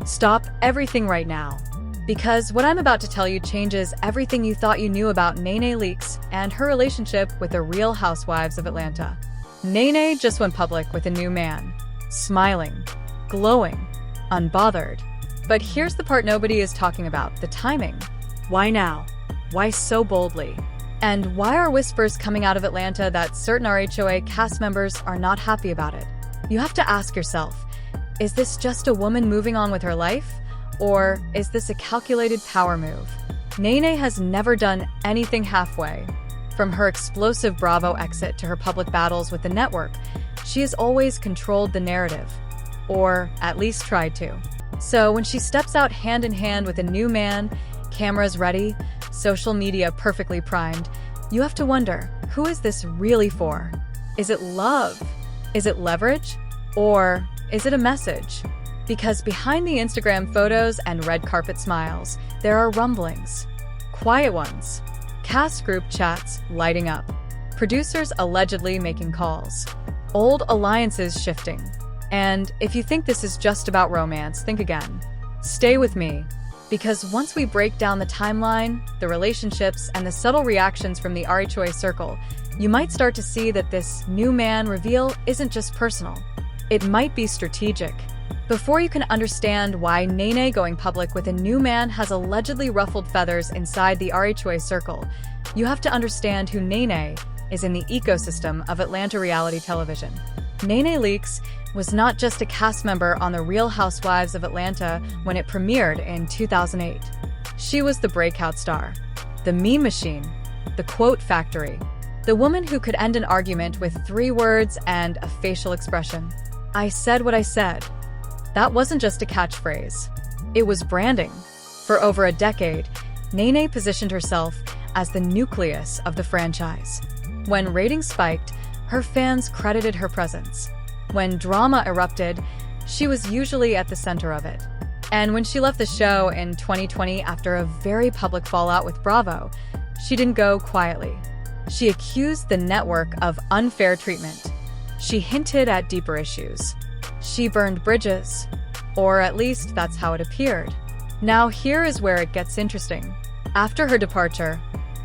Stop everything right now, because what I'm about to tell you changes everything you thought you knew about NeNe Leakes and her relationship with the Real Housewives of Atlanta. NeNe just went public with a new man, smiling, glowing, unbothered. But here's the part nobody is talking about: the timing. Why now? Why so boldly? And why are whispers coming out of Atlanta that certain RHOA cast members are not happy about it? You have to ask yourself, is this just a woman moving on with her life? Or is this a calculated power move? NeNe has never done anything halfway. From her explosive Bravo exit to her public battles with the network, she has always controlled the narrative. Or at least tried to. So when she steps out hand in hand with a new man, cameras ready, social media perfectly primed, you have to wonder, who is this really for? Is it love? Is it leverage? Or is it a message? Because behind the Instagram photos and red carpet smiles, there are rumblings. Quiet ones. Cast group chats lighting up. Producers allegedly making calls. Old alliances shifting. And if you think this is just about romance, think again. Stay with me. Because once we break down the timeline, the relationships, and the subtle reactions from the RHOA circle, you might start to see that this new man reveal isn't just personal. It might be strategic. Before you can understand why NeNe going public with a new man has allegedly ruffled feathers inside the RHOA circle, you have to understand who NeNe is in the ecosystem of Atlanta reality television. NeNe Leakes was not just a cast member on The Real Housewives of Atlanta when it premiered in 2008. She was the breakout star, the meme machine, the quote factory, the woman who could end an argument with 3 words and a facial expression. I said what I said. That wasn't just a catchphrase. It was branding. For over a decade, NeNe positioned herself as the nucleus of the franchise. When ratings spiked, her fans credited her presence. When drama erupted, she was usually at the center of it. And when she left the show in 2020 after a very public fallout with Bravo, she didn't go quietly. She accused the network of unfair treatment. She hinted at deeper issues. She burned bridges. Or at least that's how it appeared. Now here is where it gets interesting. After her departure,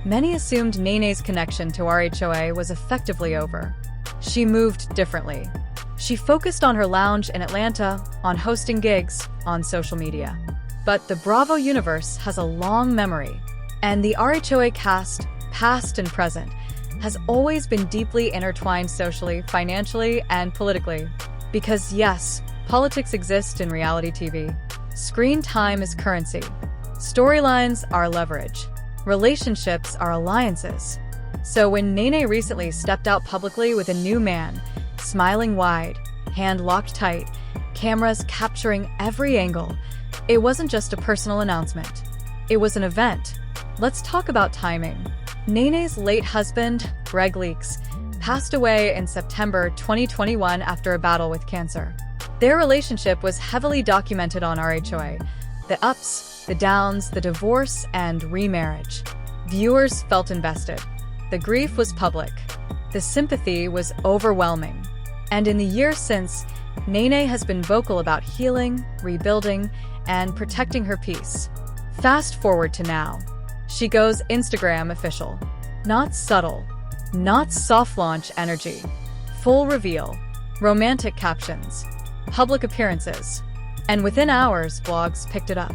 many assumed NeNe's connection to RHOA was effectively over. She moved differently. She focused on her lounge in Atlanta, on hosting gigs, on social media. But the Bravo universe has a long memory, and the RHOA cast, past and present, has always been deeply intertwined socially, financially, and politically. Because yes, politics exist in reality TV. Screen time is currency. Storylines are leverage. Relationships are alliances. So when NeNe recently stepped out publicly with a new man, smiling wide, hand locked tight, cameras capturing every angle, it wasn't just a personal announcement. It was an event. Let's talk about timing. NeNe's late husband, Greg Leakes, passed away in September 2021 after a battle with cancer. Their relationship was heavily documented on RHOA. The ups, the downs, the divorce, and remarriage. Viewers felt invested. The grief was public. The sympathy was overwhelming. And in the years since, NeNe has been vocal about healing, rebuilding, and protecting her peace. Fast forward to now. She goes Instagram official. Not subtle. Not soft launch energy. Full reveal. Romantic captions. Public appearances. And within hours, blogs picked it up.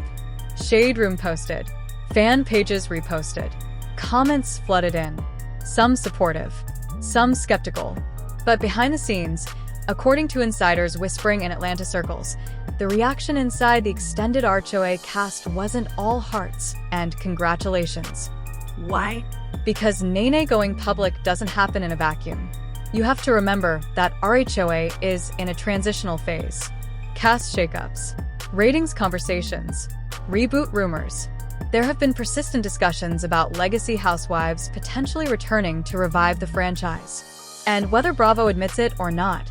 Shade Room posted. Fan pages reposted. Comments flooded in. Some supportive. Some skeptical. But behind the scenes, according to insiders whispering in Atlanta circles, the reaction inside the extended RHOA cast wasn't all hearts and congratulations. Why? Because NeNe going public doesn't happen in a vacuum. You have to remember that RHOA is in a transitional phase. Cast shakeups, ratings conversations, reboot rumors. There have been persistent discussions about legacy housewives potentially returning to revive the franchise. And whether Bravo admits it or not,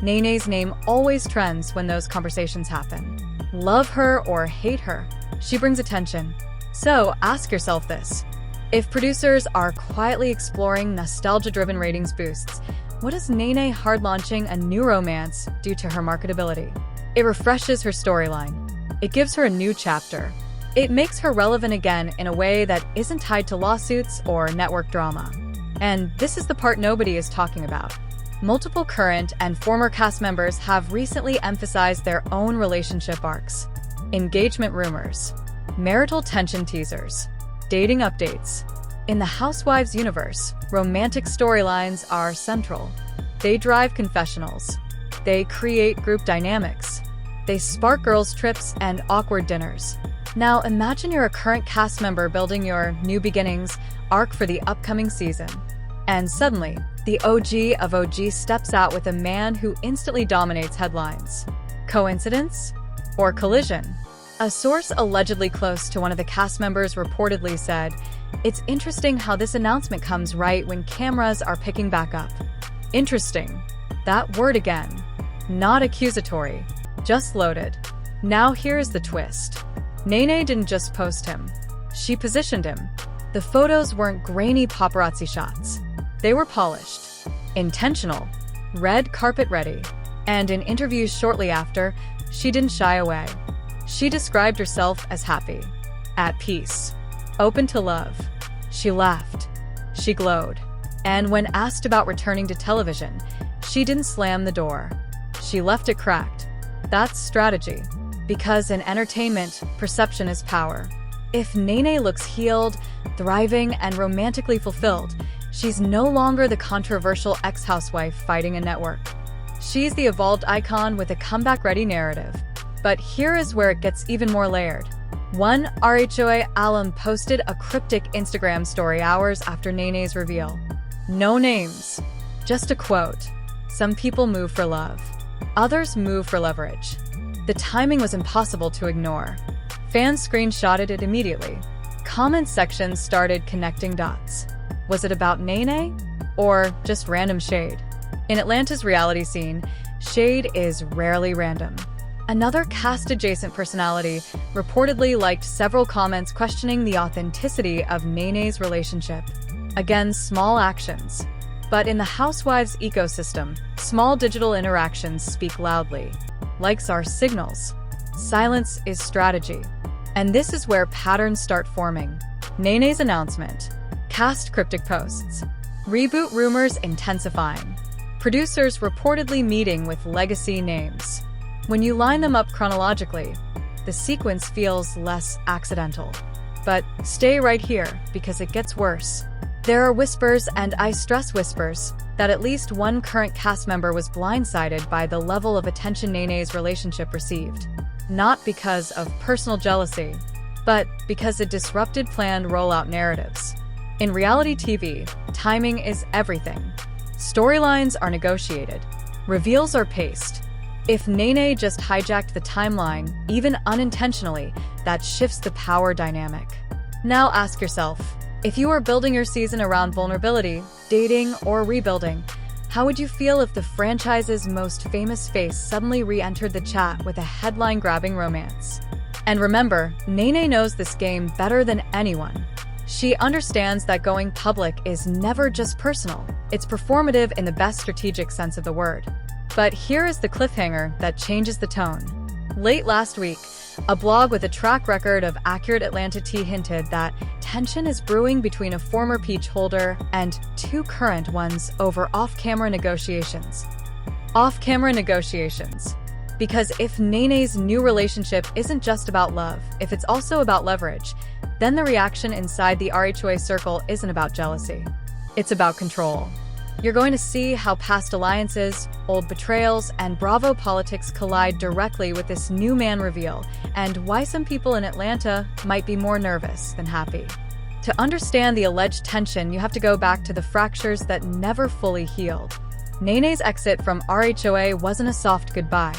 NeNe's name always trends when those conversations happen. Love her or hate her, she brings attention. So ask yourself this. If producers are quietly exploring nostalgia-driven ratings boosts, what does NeNe hard launching a new romance do to her marketability? It refreshes her storyline. It gives her a new chapter. It makes her relevant again in a way that isn't tied to lawsuits or network drama. And this is the part nobody is talking about. Multiple current and former cast members have recently emphasized their own relationship arcs. Engagement rumors, marital tension teasers, dating updates. In the Housewives universe, romantic storylines are central. They drive confessionals. They create group dynamics. They spark girls' trips and awkward dinners. Now imagine you're a current cast member building your new beginnings arc for the upcoming season. And suddenly, the OG of OG steps out with a man who instantly dominates headlines. Coincidence? Or collision? A source allegedly close to one of the cast members reportedly said, "It's interesting how this announcement comes right when cameras are picking back up." Interesting. That word again. Not accusatory. Just loaded. Now here's the twist. NeNe didn't just post him. She positioned him. The photos weren't grainy paparazzi shots. They were polished, intentional, red carpet ready. And in interviews shortly after, she didn't shy away. She described herself as happy, at peace, open to love. She laughed. She glowed. And when asked about returning to television, she didn't slam the door. She left it cracked. That's strategy. Because in entertainment, perception is power. If NeNe looks healed, thriving, and romantically fulfilled, she's no longer the controversial ex-housewife fighting a network. She's the evolved icon with a comeback-ready narrative. But here is where it gets even more layered. One RHOA alum posted a cryptic Instagram story hours after NeNe's reveal. No names, just a quote. "Some people move for love. Others move for leverage." The timing was impossible to ignore. Fans screenshotted it immediately. Comment sections started connecting dots. Was it about NeNe? Or just random shade? In Atlanta's reality scene, shade is rarely random. Another cast-adjacent personality reportedly liked several comments questioning the authenticity of NeNe's relationship. Again, small actions. But in the Housewives ecosystem, small digital interactions speak loudly. Likes are signals. Silence is strategy. And this is where patterns start forming. NeNe's announcement. Cast cryptic posts. Reboot rumors intensifying. Producers reportedly meeting with legacy names. When you line them up chronologically, the sequence feels less accidental. But stay right here, because it gets worse. There are whispers, and I stress whispers, that at least one current cast member was blindsided by the level of attention NeNe's relationship received. Not because of personal jealousy, but because it disrupted planned rollout narratives. In reality TV, timing is everything. Storylines are negotiated. Reveals are paced. If NeNe just hijacked the timeline, even unintentionally, that shifts the power dynamic. Now ask yourself, if you were building your season around vulnerability, dating, or rebuilding, how would you feel if the franchise's most famous face suddenly re-entered the chat with a headline-grabbing romance? And remember, NeNe knows this game better than anyone. She understands that going public is never just personal. It's performative in the best strategic sense of the word. But here is the cliffhanger that changes the tone. Late last week, a blog with a track record of accurate Atlanta tea hinted that tension is brewing between a former peach holder and two current ones over off-camera negotiations. Off-camera negotiations. Because if NeNe's new relationship isn't just about love, if it's also about leverage, then the reaction inside the RHOA circle isn't about jealousy. It's about control. You're going to see how past alliances, old betrayals, and Bravo politics collide directly with this new man reveal, and why some people in Atlanta might be more nervous than happy. To understand the alleged tension, you have to go back to the fractures that never fully healed. NeNe's exit from RHOA wasn't a soft goodbye.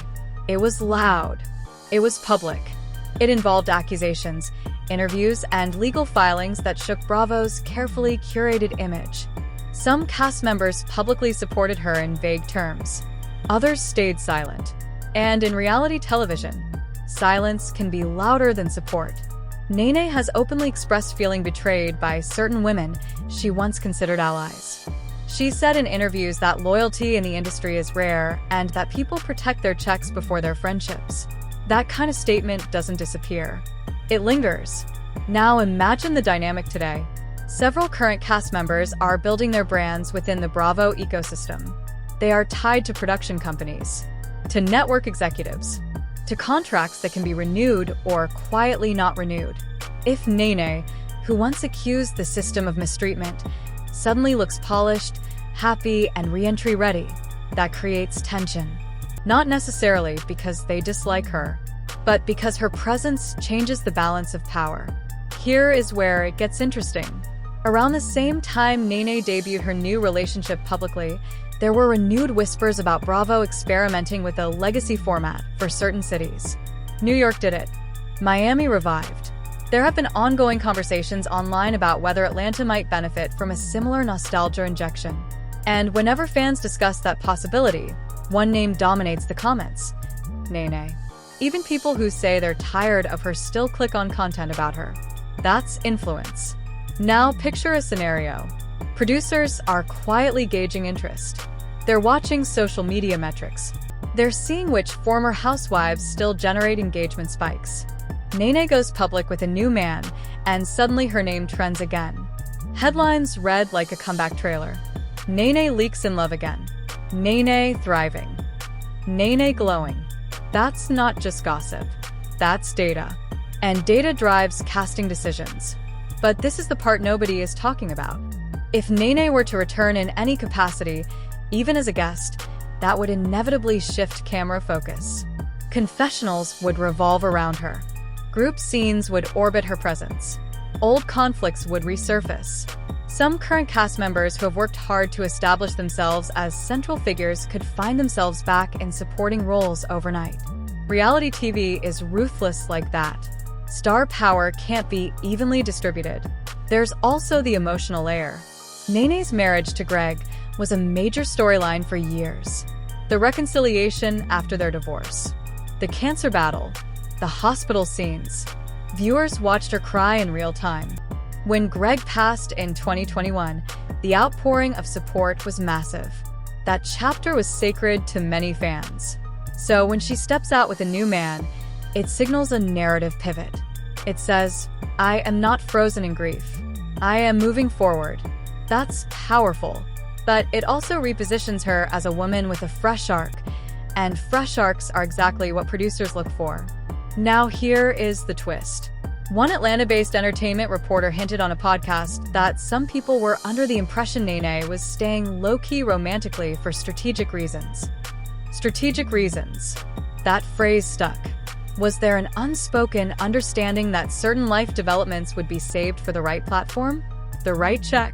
It was loud. It was public. It involved accusations, interviews, and legal filings that shook Bravo's carefully curated image. Some cast members publicly supported her in vague terms. Others stayed silent. And in reality television, silence can be louder than support. NeNe has openly expressed feeling betrayed by certain women she once considered allies. She said in interviews that loyalty in the industry is rare and that people protect their checks before their friendships. That kind of statement doesn't disappear. It lingers. Now imagine the dynamic today. Several current cast members are building their brands within the Bravo ecosystem. They are tied to production companies, to network executives, to contracts that can be renewed or quietly not renewed. If NeNe, who once accused the system of mistreatment, suddenly looks polished, happy, and re-entry ready, that creates tension. Not necessarily because they dislike her, but because her presence changes the balance of power. Here is where it gets interesting. Around the same time NeNe debuted her new relationship publicly, there were renewed whispers about Bravo experimenting with a legacy format for certain cities. New York did it. Miami revived. There have been ongoing conversations online about whether Atlanta might benefit from a similar nostalgia injection. And whenever fans discuss that possibility, one name dominates the comments: NeNe. Even people who say they're tired of her still click on content about her. That's influence. Now picture a scenario. Producers are quietly gauging interest. They're watching social media metrics. They're seeing which former housewives still generate engagement spikes. NeNe goes public with a new man, and suddenly her name trends again. Headlines read like a comeback trailer. NeNe Leakes in love again. NeNe thriving. NeNe glowing. That's not just gossip. That's data. And data drives casting decisions. But this is the part nobody is talking about. If NeNe were to return in any capacity, even as a guest, that would inevitably shift camera focus. Confessionals would revolve around her. Group scenes would orbit her presence. Old conflicts would resurface. Some current cast members who have worked hard to establish themselves as central figures could find themselves back in supporting roles overnight. Reality TV is ruthless like that. Star power can't be evenly distributed. There's also the emotional layer. NeNe's marriage to Greg was a major storyline for years. The reconciliation after their divorce. The cancer battle. The hospital scenes. Viewers watched her cry in real time. When Greg passed in 2021, the outpouring of support was massive. That chapter was sacred to many fans. So when she steps out with a new man, it signals a narrative pivot. It says, "I am not frozen in grief. I am moving forward." That's powerful. But it also repositions her as a woman with a fresh arc, and fresh arcs are exactly what producers look for. Now here is the twist. One Atlanta-based entertainment reporter hinted on a podcast that some people were under the impression NeNe was staying low-key romantically for strategic reasons. Strategic reasons. That phrase stuck. Was there an unspoken understanding that certain life developments would be saved for the right platform? The right check?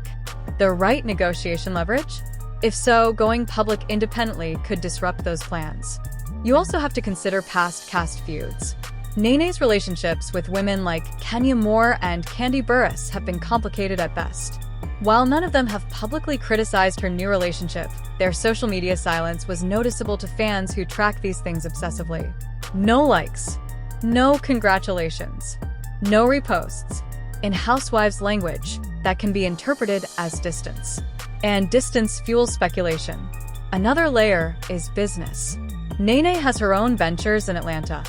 The right negotiation leverage? If so, going public independently could disrupt those plans. You also have to consider past cast feuds. NeNe's relationships with women like Kenya Moore and Kandi Burruss have been complicated at best. While none of them have publicly criticized her new relationship, their social media silence was noticeable to fans who track these things obsessively. No likes. No congratulations. No reposts. In Housewives language, that can be interpreted as distance. And distance fuels speculation. Another layer is business. NeNe has her own ventures in Atlanta.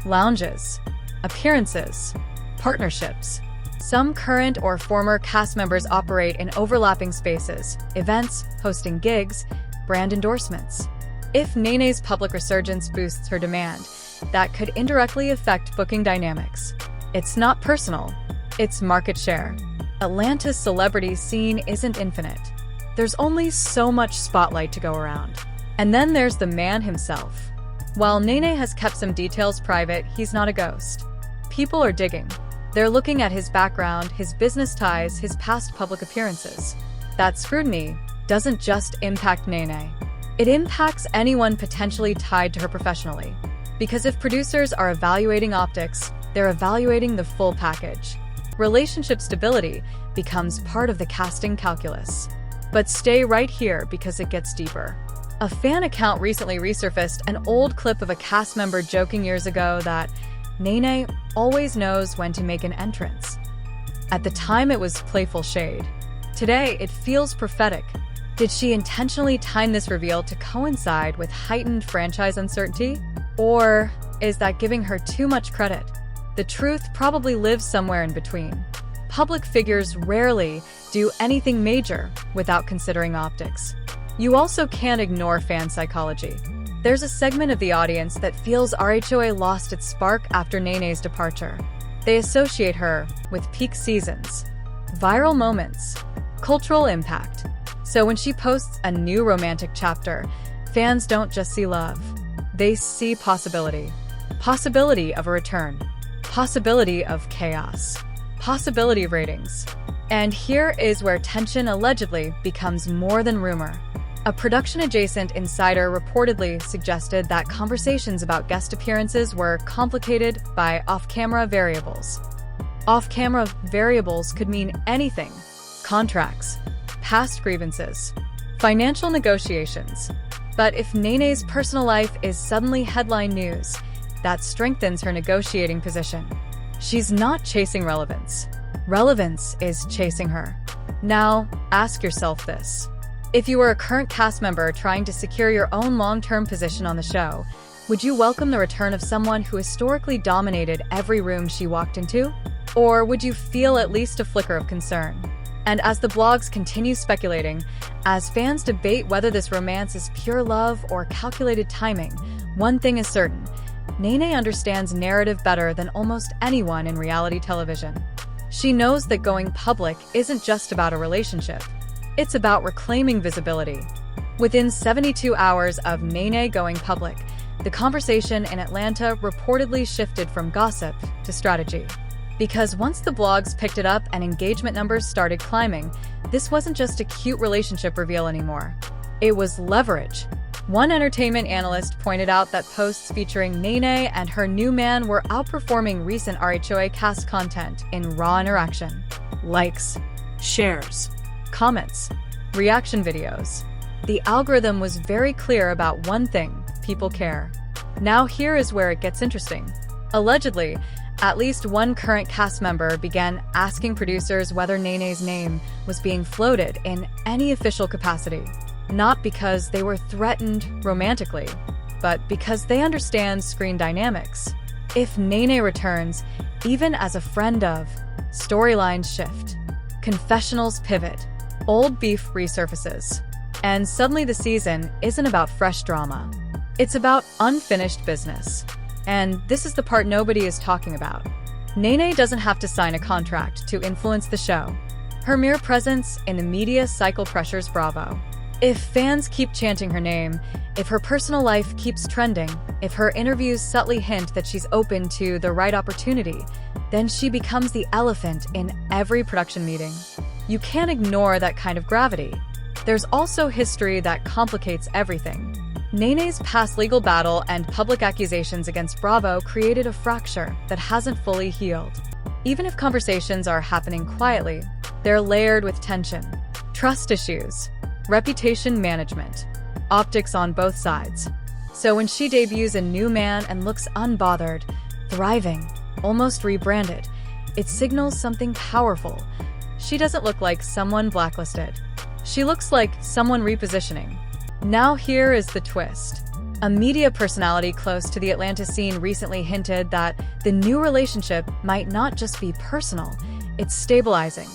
Lounges, appearances, partnerships. Some current or former cast members operate in overlapping spaces, events, hosting gigs, brand endorsements. If NeNe's public resurgence boosts her demand, that could indirectly affect booking dynamics. It's not personal, it's market share. Atlanta's celebrity scene isn't infinite. There's only so much spotlight to go around. And then there's the man himself. While NeNe has kept some details private, he's not a ghost. People are digging. They're looking at his background, his business ties, his past public appearances. That scrutiny doesn't just impact NeNe. It impacts anyone potentially tied to her professionally. Because if producers are evaluating optics, they're evaluating the full package. Relationship stability becomes part of the casting calculus. But stay right here because it gets deeper. A fan account recently resurfaced an old clip of a cast member joking years ago that NeNe always knows when to make an entrance. At the time, it was playful shade. Today, it feels prophetic. Did she intentionally time this reveal to coincide with heightened franchise uncertainty? Or is that giving her too much credit. The truth probably lives somewhere in between. Public figures rarely do anything major without considering optics. You also can't ignore fan psychology. There's a segment of the audience that feels RHOA lost its spark after NeNe's departure. They associate her with peak seasons, viral moments, cultural impact. So when she posts a new romantic chapter, fans don't just see love. They see possibility. Possibility of a return. Possibility of chaos. Possibility of ratings. And here is where tension allegedly becomes more than rumor. A production-adjacent insider reportedly suggested that conversations about guest appearances were complicated by off-camera variables. Off-camera variables could mean anything: contracts, past grievances, financial negotiations. But if NeNe's personal life is suddenly headline news, that strengthens her negotiating position. She's not chasing relevance. Relevance is chasing her. Now, ask yourself this. If you were a current cast member trying to secure your own long-term position on the show, would you welcome the return of someone who historically dominated every room she walked into? Or would you feel at least a flicker of concern? And as the blogs continue speculating, as fans debate whether this romance is pure love or calculated timing, one thing is certain: NeNe understands narrative better than almost anyone in reality television. She knows that going public isn't just about a relationship. It's about reclaiming visibility. Within 72 hours of NeNe going public, the conversation in Atlanta reportedly shifted from gossip to strategy. Because once the blogs picked it up and engagement numbers started climbing, this wasn't just a cute relationship reveal anymore. It was leverage. One entertainment analyst pointed out that posts featuring NeNe and her new man were outperforming recent RHOA cast content in raw interaction. Likes, shares, comments, reaction videos. The algorithm was very clear about one thing: people care. Now here is where it gets interesting. Allegedly, at least one current cast member began asking producers whether NeNe's name was being floated in any official capacity. Not because they were threatened romantically, but because they understand screen dynamics. If NeNe returns, even as a friend of, storylines shift, confessionals pivot, old beef resurfaces, and suddenly the season isn't about fresh drama. It's about unfinished business. And this is the part nobody is talking about. NeNe doesn't have to sign a contract to influence the show. Her mere presence in the media cycle pressures Bravo. If fans keep chanting her name, if her personal life keeps trending, if her interviews subtly hint that she's open to the right opportunity, then she becomes the elephant in every production meeting. You can't ignore that kind of gravity. There's also history that complicates everything. NeNe's past legal battle and public accusations against Bravo created a fracture that hasn't fully healed. Even if conversations are happening quietly, they're layered with tension, trust issues, reputation management, optics on both sides. So when she debuts a new man and looks unbothered, thriving, almost rebranded, it signals something powerful. She doesn't look like someone blacklisted. She looks like someone repositioning. Now here is the twist. A media personality close to the Atlanta scene recently hinted that the new relationship might not just be personal, it's stabilizing.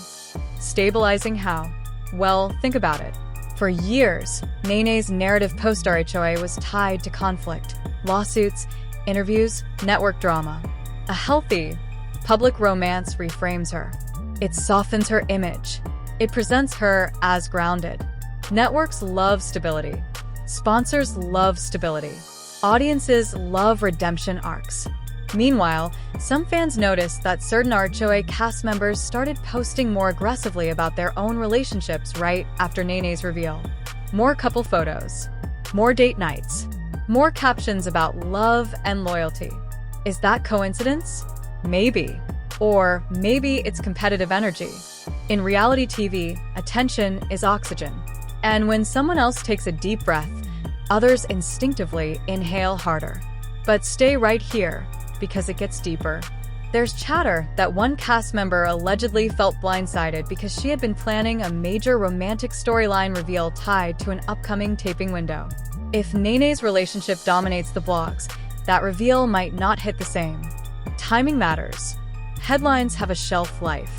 Stabilizing how? Well, think about it. For years, NeNe's narrative post-RHOA was tied to conflict, lawsuits, interviews, network drama. A healthy, public romance reframes her. It softens her image. It presents her as grounded. Networks love stability. Sponsors love stability. Audiences love redemption arcs. Meanwhile, some fans noticed that certain RHOA cast members started posting more aggressively about their own relationships right after NeNe's reveal. More couple photos, more date nights, more captions about love and loyalty. Is that coincidence? Maybe. Or maybe it's competitive energy. In reality TV, attention is oxygen. And when someone else takes a deep breath, others instinctively inhale harder. But stay right here, because it gets deeper. There's chatter that one cast member allegedly felt blindsided because she had been planning a major romantic storyline reveal tied to an upcoming taping window. If NeNe's relationship dominates the blogs, that reveal might not hit the same. Timing matters. Headlines have a shelf life.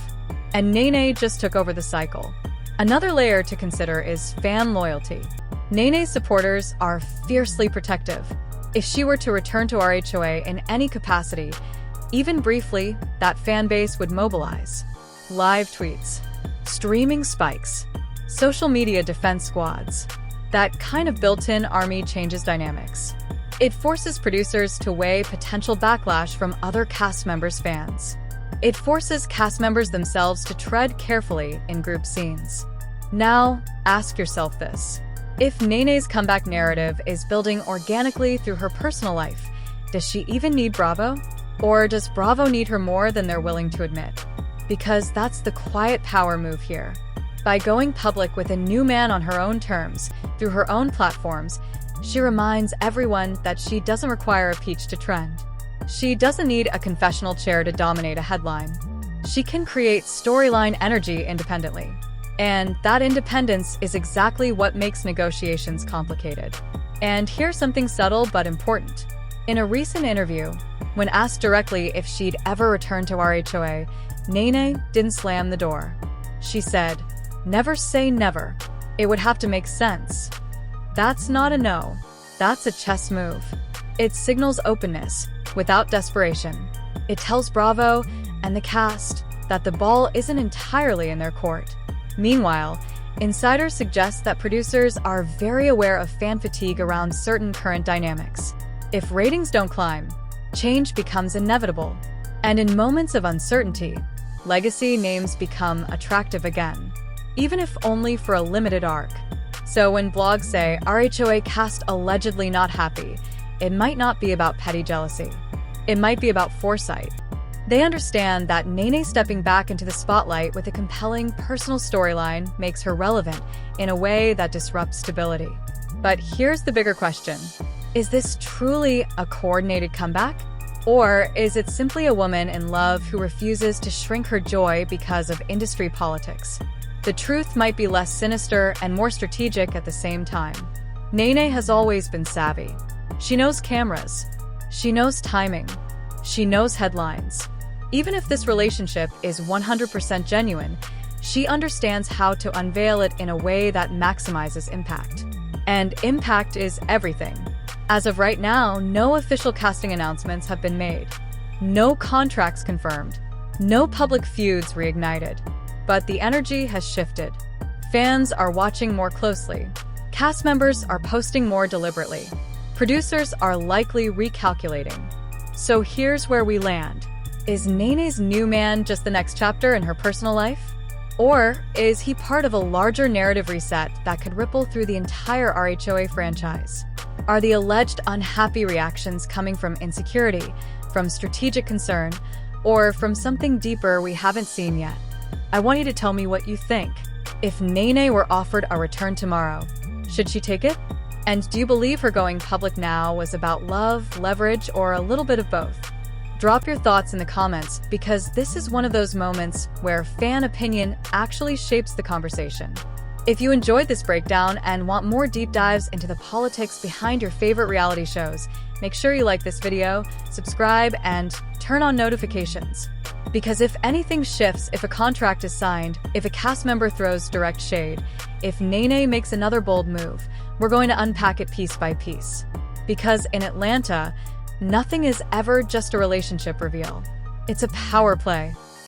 And NeNe just took over the cycle. Another layer to consider is fan loyalty. NeNe's supporters are fiercely protective. If she were to return to RHOA in any capacity, even briefly, that fan base would mobilize. Live tweets, streaming spikes, social media defense squads. That kind of built-in army changes dynamics. It forces producers to weigh potential backlash from other cast members' fans. It forces cast members themselves to tread carefully in group scenes. Now, ask yourself this. If NeNe's comeback narrative is building organically through her personal life, does she even need Bravo? Or does Bravo need her more than they're willing to admit? Because that's the quiet power move here. By going public with a new man on her own terms, through her own platforms, she reminds everyone that she doesn't require a peach to trend. She doesn't need a confessional chair to dominate a headline. She can create storyline energy independently. And that independence is exactly what makes negotiations complicated. And here's something subtle but important. In a recent interview, when asked directly if she'd ever return to RHOA, NeNe didn't slam the door. She said, "Never say never. It would have to make sense." That's not a no. That's a chess move. It signals openness, without desperation. It tells Bravo and the cast that the ball isn't entirely in their court. Meanwhile, insiders suggest that producers are very aware of fan fatigue around certain current dynamics. If ratings don't climb, change becomes inevitable. And in moments of uncertainty, legacy names become attractive again, even if only for a limited arc. So when blogs say RHOA cast allegedly not happy, it might not be about petty jealousy. It might be about foresight. They understand that NeNe stepping back into the spotlight with a compelling personal storyline makes her relevant in a way that disrupts stability. But here's the bigger question. Is this truly a coordinated comeback? Or is it simply a woman in love who refuses to shrink her joy because of industry politics? The truth might be less sinister and more strategic at the same time. NeNe has always been savvy. She knows cameras. She knows timing. She knows headlines. Even if this relationship is 100% genuine, she understands how to unveil it in a way that maximizes impact. And impact is everything. As of right now, no official casting announcements have been made. No contracts confirmed. No public feuds reignited. But the energy has shifted. Fans are watching more closely. Cast members are posting more deliberately. Producers are likely recalculating. So here's where we land. Is NeNe's new man just the next chapter in her personal life? Or is he part of a larger narrative reset that could ripple through the entire RHOA franchise? Are the alleged unhappy reactions coming from insecurity, from strategic concern, or from something deeper we haven't seen yet? I want you to tell me what you think. If NeNe were offered a return tomorrow, should she take it? And do you believe her going public now was about love, leverage, or a little bit of both? Drop your thoughts in the comments, because this is one of those moments where fan opinion actually shapes the conversation. If you enjoyed this breakdown and want more deep dives into the politics behind your favorite reality shows, make sure you like this video, subscribe, and turn on notifications. Because if anything shifts, if a contract is signed, if a cast member throws direct shade, if NeNe makes another bold move, we're going to unpack it piece by piece. Because in Atlanta, nothing is ever just a relationship reveal. It's a power play.